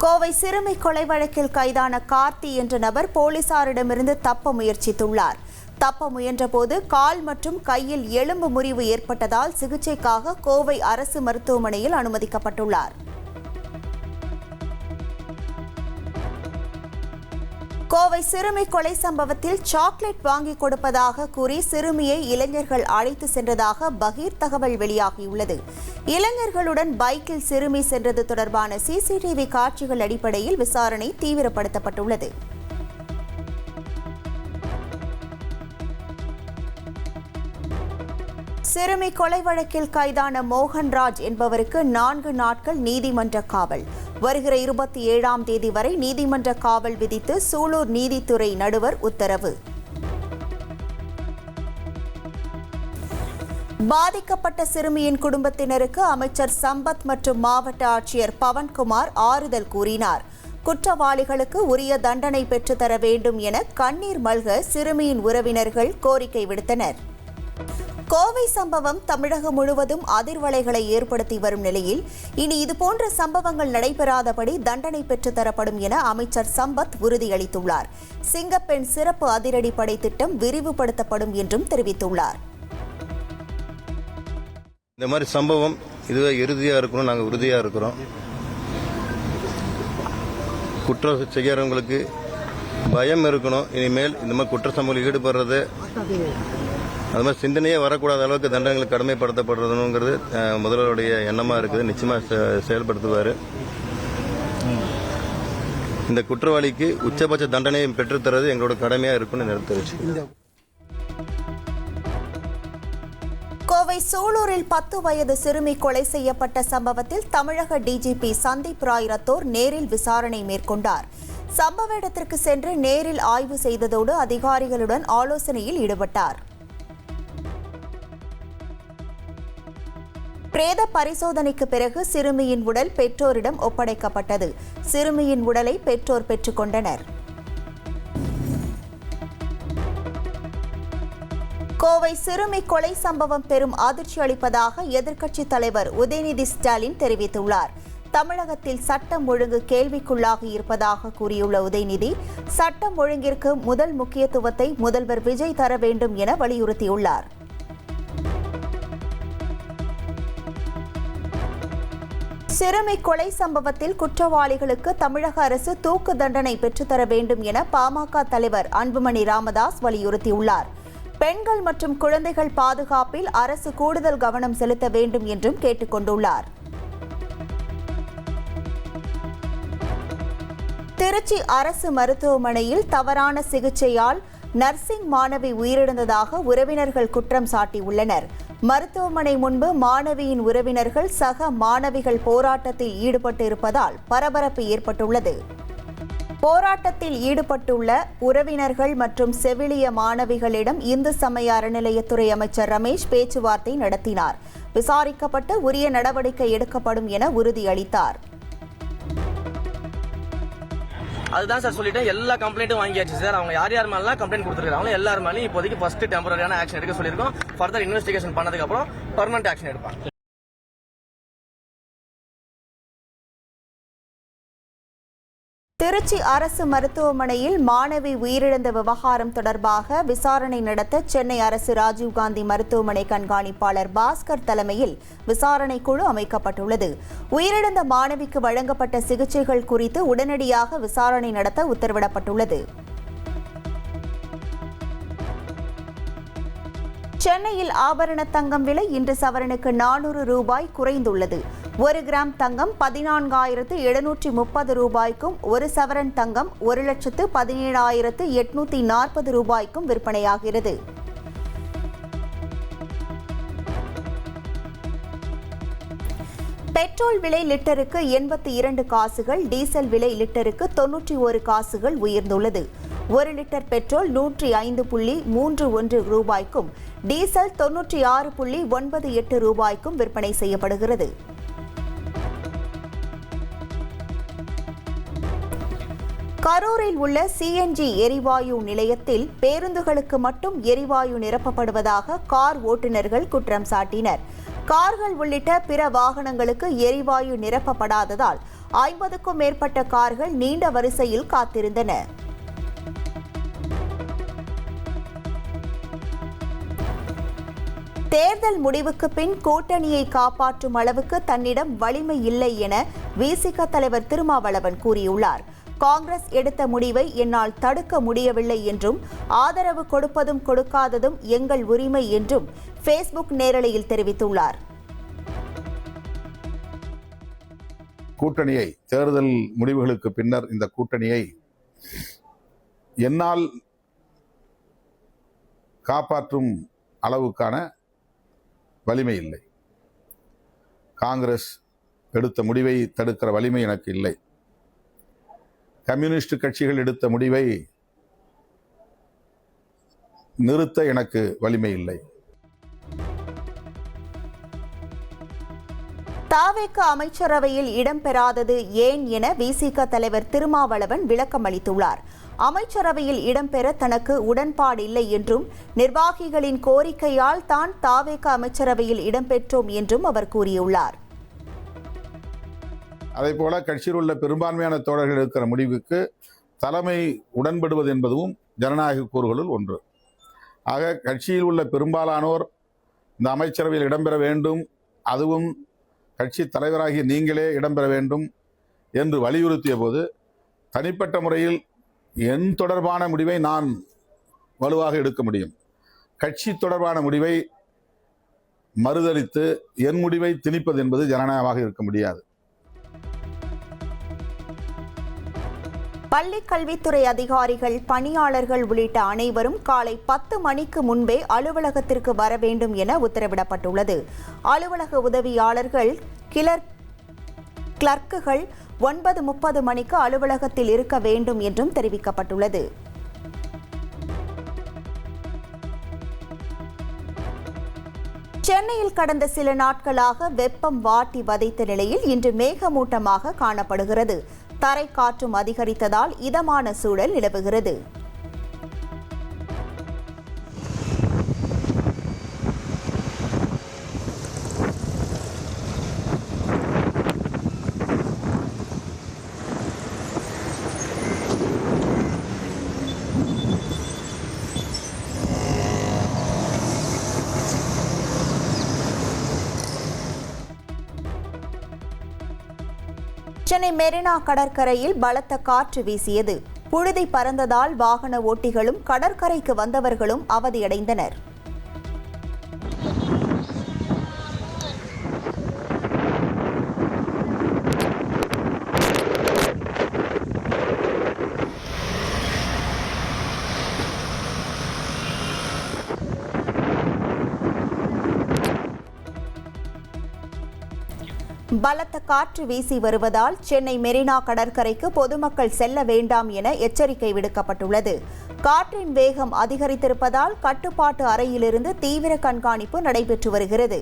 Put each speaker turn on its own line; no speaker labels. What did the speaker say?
கோவை சிறுமி கொலை வழக்கில் கைதான கார்த்தி என்ற நபர் போலீசாரிடமிருந்து தப்ப முயற்சித்துள்ளார். தப்ப முயன்றபோது கால் மற்றும் கையில் எலும்பு முறிவு ஏற்பட்டதால் சிகிச்சைக்காக கோவை அரசு மருத்துவமனையில் அனுமதிக்கப்பட்டுள்ளார். கோவை சிறுமி கொலை சம்பவத்தில் சாக்லேட் வாங்கி கொடுப்பதாக கூறி சிறுமியை இளைஞர்கள் அழைத்து சென்றதாக பகீர் தகவல் வெளியாகியுள்ளது. இளைஞர்களுடன் பைக்கில் சிறுமி சென்றது தொடர்பான சிசிடிவி காட்சிகள் அடிப்படையில் விசாரணை தீவிரப்படுத்தப்பட்டுள்ளது. சிறுமி கொலை வழக்கில் கைதான மோகன்ராஜ் என்பவருக்கு 4 நாட்கள் நீதிமன்ற காவல். வருகிற 27ஆம் தேதி வரை நீதிமன்ற காவல் விதித்து சூலூர் நீதித்துறை நடுவர் உத்தரவு. பாதிக்கப்பட்ட சிறுமியின் குடும்பத்தினருக்கு அமைச்சர் சம்பத் மற்றும் மாவட்ட ஆட்சியர் பவன்குமார் ஆறுதல் கூறினார். குற்றவாளிகளுக்கு உரிய தண்டனை பெற்றுத்தர வேண்டும் என கண்ணீர் மல்க சிறுமியின் உறவினர்கள் கோரிக்கை விடுத்தனர். கோவை சம்பவம் தமிழகம் முழுவதும் அதிர்வலைகளை ஏற்படுத்தி வரும் நிலையில் இனி இதுபோன்ற சம்பவங்கள் நடைபெறாதபடி தண்டனை பெற்றுத்தரப்படும் என அமைச்சர் சம்பத் உறுதியளித்துள்ளார். சிங்கப்பெண் சிறப்பு அதிரடிப்படை திட்டம் விரிவுபடுத்தப்படும் என்றும் தெரிவித்துள்ளார்.
இந்த மாதிரி சம்பவம் இதுவே இறுதியா இருக்கணும், நாங்கள் உறுதியா இருக்கிறோம். குற்றம் செய்யறவங்களுக்கு பயம் இருக்கணும். இனிமேல் இந்த மாதிரி குற்ற சம்பவத்தில் ஈடுபடுறது அது மாதிரி சிந்தனையே வரக்கூடாத அளவுக்கு தண்டனைகள் கடுமைப்படுத்தப்படுறதுங்கிறது முதல்வருடைய எண்ணமா இருக்குது. நிச்சயமா செயல்படுத்துவார். இந்த குற்றவாளிக்கு உச்சபட்ச தண்டனையை பெற்றுத்தரது எங்களோட கடமையா இருக்குன்னு தெரிவிச்சு.
கோவை சூலூரில் 10 வயது சிறுமி கொலை செய்யப்பட்ட சம்பவத்தில் தமிழக டிஜிபி சந்தீப் ராய் ரத்தோர் நேரில் விசாரணை மேற்கொண்டார். சம்பவ இடத்திற்கு சென்று நேரில் ஆய்வு செய்ததோடு அதிகாரிகளுடன் ஆலோசனையில் ஈடுபட்டார். பிரேத பரிசோதனைக்கு பிறகு சிறுமியின் உடல் பெற்றோரிடம் ஒப்படைக்கப்பட்டது. சிறுமியின் உடலை பெற்றோர் பெற்றுக் கொண்டனர். கோவை சிறுமி கொலை சம்பவம் பெரும் அதிர்ச்சி அளிப்பதாக எதிர்க்கட்சித் தலைவர் உதயநிதி ஸ்டாலின் தெரிவித்துள்ளார். தமிழகத்தில் சட்டம் ஒழுங்கு கேள்விக்குள்ளாகி இருப்பதாக கூறியுள்ள உதயநிதி, சட்டம் ஒழுங்கிற்கு முதல் முக்கியத்துவத்தை முதல்வர் விஜய் தர வேண்டும் என வலியுறுத்தியுள்ளார். சிறுமி கொலை சம்பவத்தில் குற்றவாளிகளுக்கு தமிழக அரசு தூக்கு தண்டனை பெற்றுத்தர வேண்டும் என பாமக தலைவர் அன்புமணி ராமதாஸ் வலியுறுத்தியுள்ளார். பெண்கள் மற்றும் குழந்தைகள் பாதுகாப்பில் அரசு கூடுதல் கவனம் செலுத்த வேண்டும் என்றும் கேட்டுக் கொண்டுள்ளார். திருச்சி அரசு மருத்துவமனையில் தவறான சிகிச்சையால் நர்சிங் மாணவி உயிரிழந்ததாக உறவினர்கள் குற்றம் சாட்டியுள்ளனர். மருத்துவமனை முன்பு மாணவியின் உறவினர்கள் சக மாணவிகள் போராட்டத்தில் ஈடுபட்டு இருப்பதால் பரபரப்பு ஏற்பட்டுள்ளது. போராட்டத்தில் ஈடுபட்டுள்ள உறவினர்கள் மற்றும் செவிலிய மாணவிகளிடம் இந்து சமய அறநிலையத்துறை அமைச்சர் ரமேஷ் பேச்சுவார்த்தை நடத்தினார். விசாரிக்கப்பட்டு உரிய நடவடிக்கை எடுக்கப்படும் என உறுதியளித்தார்.
அதுதான் சார் சொல்லிட்டேன். எல்லா கம்ப்ளைண்ட்டும் வாங்கியாச்சு சார். அவங்க யார் மேலாம் கம்ப்ளைண்ட் கொடுத்துருக்காங்க எல்லாரும் மேலேயும் இப்போதைக்கு ஃபர்ஸ்ட் டெம்பரரியான ஆக்ஷன் எடுக்க சொல்லியிருக்கோம். ஃபர்தர் இன்வெஸ்டிகேஷன் பண்ணதுக்கு அப்புறம் பெர்மனன்ட் ஆக்ஷன் எடுப்பாங்க.
திருச்சி அரசு மருத்துவமனையில் மாணவி உயிரிழந்த விவகாரம் தொடர்பாக விசாரணை நடத்த சென்னை அரசு ராஜீவ்காந்தி மருத்துவமனை கண்காணிப்பாளர் பாஸ்கர் தலைமையில் விசாரணை குழு அமைக்கப்பட்டுள்ளது. உயிரிழந்த மாணவிக்கு வழங்கப்பட்ட சிகிச்சைகள் குறித்து உடனடியாக விசாரணை நடத்த உத்தரவிடப்பட்டுள்ளது. சென்னையில் ஆபரண தங்கம் விலை இன்று சவரனுக்கு 400 ரூபாய் குறைந்துள்ளது. 1 கிராம் தங்கம் 14,730 ரூபாய்க்கும், 1 சவரன் தங்கம் 1,17,840 ரூபாய்க்கும் விற்பனையாகிறது. பெட்ரோல் விலை லிட்டருக்கு 82 காசுகள், டீசல் விலை லிட்டருக்கு 91 காசுகள் உயர்ந்துள்ளது. 1 லிட்டர் பெட்ரோல் 105.31 ரூபாய்க்கும், டீசல் 96.98 ரூபாய்க்கும் விற்பனை செய்யப்படுகிறது. கரூரில் உள்ள சிஎன்ஜி எரிவாயு நிலையத்தில் பேருந்துகளுக்கு மட்டும் எரிவாயு நிரப்பப்படுவதாக கார் ஓட்டுநர்கள் குற்றம் சாட்டினர். கார்கள் உள்ளிட்ட பிற வாகனங்களுக்கு எரிவாயு நிரப்பப்படாததால் 50க்கும் மேற்பட்ட கார்கள் நீண்ட வரிசையில் காத்திருந்தன. தேர்தல் முடிவுக்கு பின் கூட்டணியை காப்பாற்றும் அளவுக்கு தன்னிடம் வலிமை இல்லை என விசிக தலைவர் திருமாவளவன் கூறியுள்ளார். காங்கிரஸ் எடுத்த முடிவை என்னால் தடுக்க முடியவில்லை என்றும் ஆதரவு கொடுப்பதும் கொடுக்காததும் எங்கள் உரிமை என்றும் ஃபேஸ்புக் நேரலையில் தெரிவித்துள்ளார்.
கூட்டணியை தேர்தல் முடிவுகளுக்கு பின்னர் இந்த கூட்டணியை என்னால் காப்பாற்றும் அளவுக்கான வலிமை இல்லை. காங்கிரஸ் எடுத்த முடிவை தடுக்கிற வலிமை எனக்கு இல்லை. கம்யூனிஸ்ட் கட்சிகள் எடுத்த முடிவை நிறுத்த எனக்கு வலிமை இல்லை.
தாவேக அமைச்சரவையில் இடம்பெறாதது ஏன் என விசிக தலைவர் திருமாவளவன் விளக்கம் அளித்துள்ளார். அமைச்சரவையில் இடம்பெற தனக்கு உடன்பாடில்லை என்றும் நிர்வாகிகளின் கோரிக்கையால் தான் தாவேக அமைச்சரவையில் இடம்பெற்றோம் என்றும் அவர் கூறியுள்ளார்.
அதேபோல கட்சியில் உள்ள பெரும்பான்மையான தோழர்கள் எடுக்கிற முடிவுக்கு தலைமை உடன்படுவது என்பதும் ஜனநாயக கூறுகளுள் ஒன்று. ஆக கட்சியில் உள்ள பெரும்பாலானோர் இந்த அமைச்சரவையில் இடம்பெற வேண்டும், அதுவும் கட்சி தலைவராகிய நீங்களே இடம்பெற வேண்டும் என்று வலியுறுத்திய போது தனிப்பட்ட முறையில் என் தொடர்பான முடிவை நான் வலுவாக எடுக்க முடியும். கட்சி தொடர்பான முடிவை மறுதலித்து என் முடிவை திணிப்பது என்பது ஜனநாயகமாக இருக்க முடியாது.
பள்ளி கல்வித்துறை அதிகாரிகள், பணியாளர்கள் உள்ளிட்ட அனைவரும் காலை 10 மணிக்கு முன்பே அலுவலகத்திற்கு வர வேண்டும் என உத்தரவிடப்பட்டுள்ளது. அலுவலக உதவியாளர்கள், கிளர்க்குகள் 9:30 மணிக்கு அலுவலகத்தில் இருக்க வேண்டும் என்றும் தெரிவிக்கப்பட்டுள்ளது. சென்னையில் கடந்த சில நாட்களாக வெப்பம் வாட்டி வதைத்த நிலையில் இன்று மேகமூட்டமாக காணப்படுகிறது. தரை காற்றும் அதிகரித்ததால் இதமான சூழல் நிலவுகிறது. சென்னை மெரினா கடற்கரையில் பலத்த காற்று வீசியது. புழுதி பறந்ததால் வாகன ஓட்டிகளும் கடற்கரைக்கு வந்தவர்களும் அவதியடைந்தனர். பலத்த காற்று வீசி வருவதால் சென்னை மெரினா கடற்கரைக்கு பொதுமக்கள் செல்ல வேண்டாம் என எச்சரிக்கை விடுக்கப்பட்டுள்ளது. காற்றின் வேகம் அதிகரித்திருப்பதால் கட்டுப்பாட்டு அறையிலிருந்து தீவிர கண்காணிப்பு நடைபெற்று வருகிறது.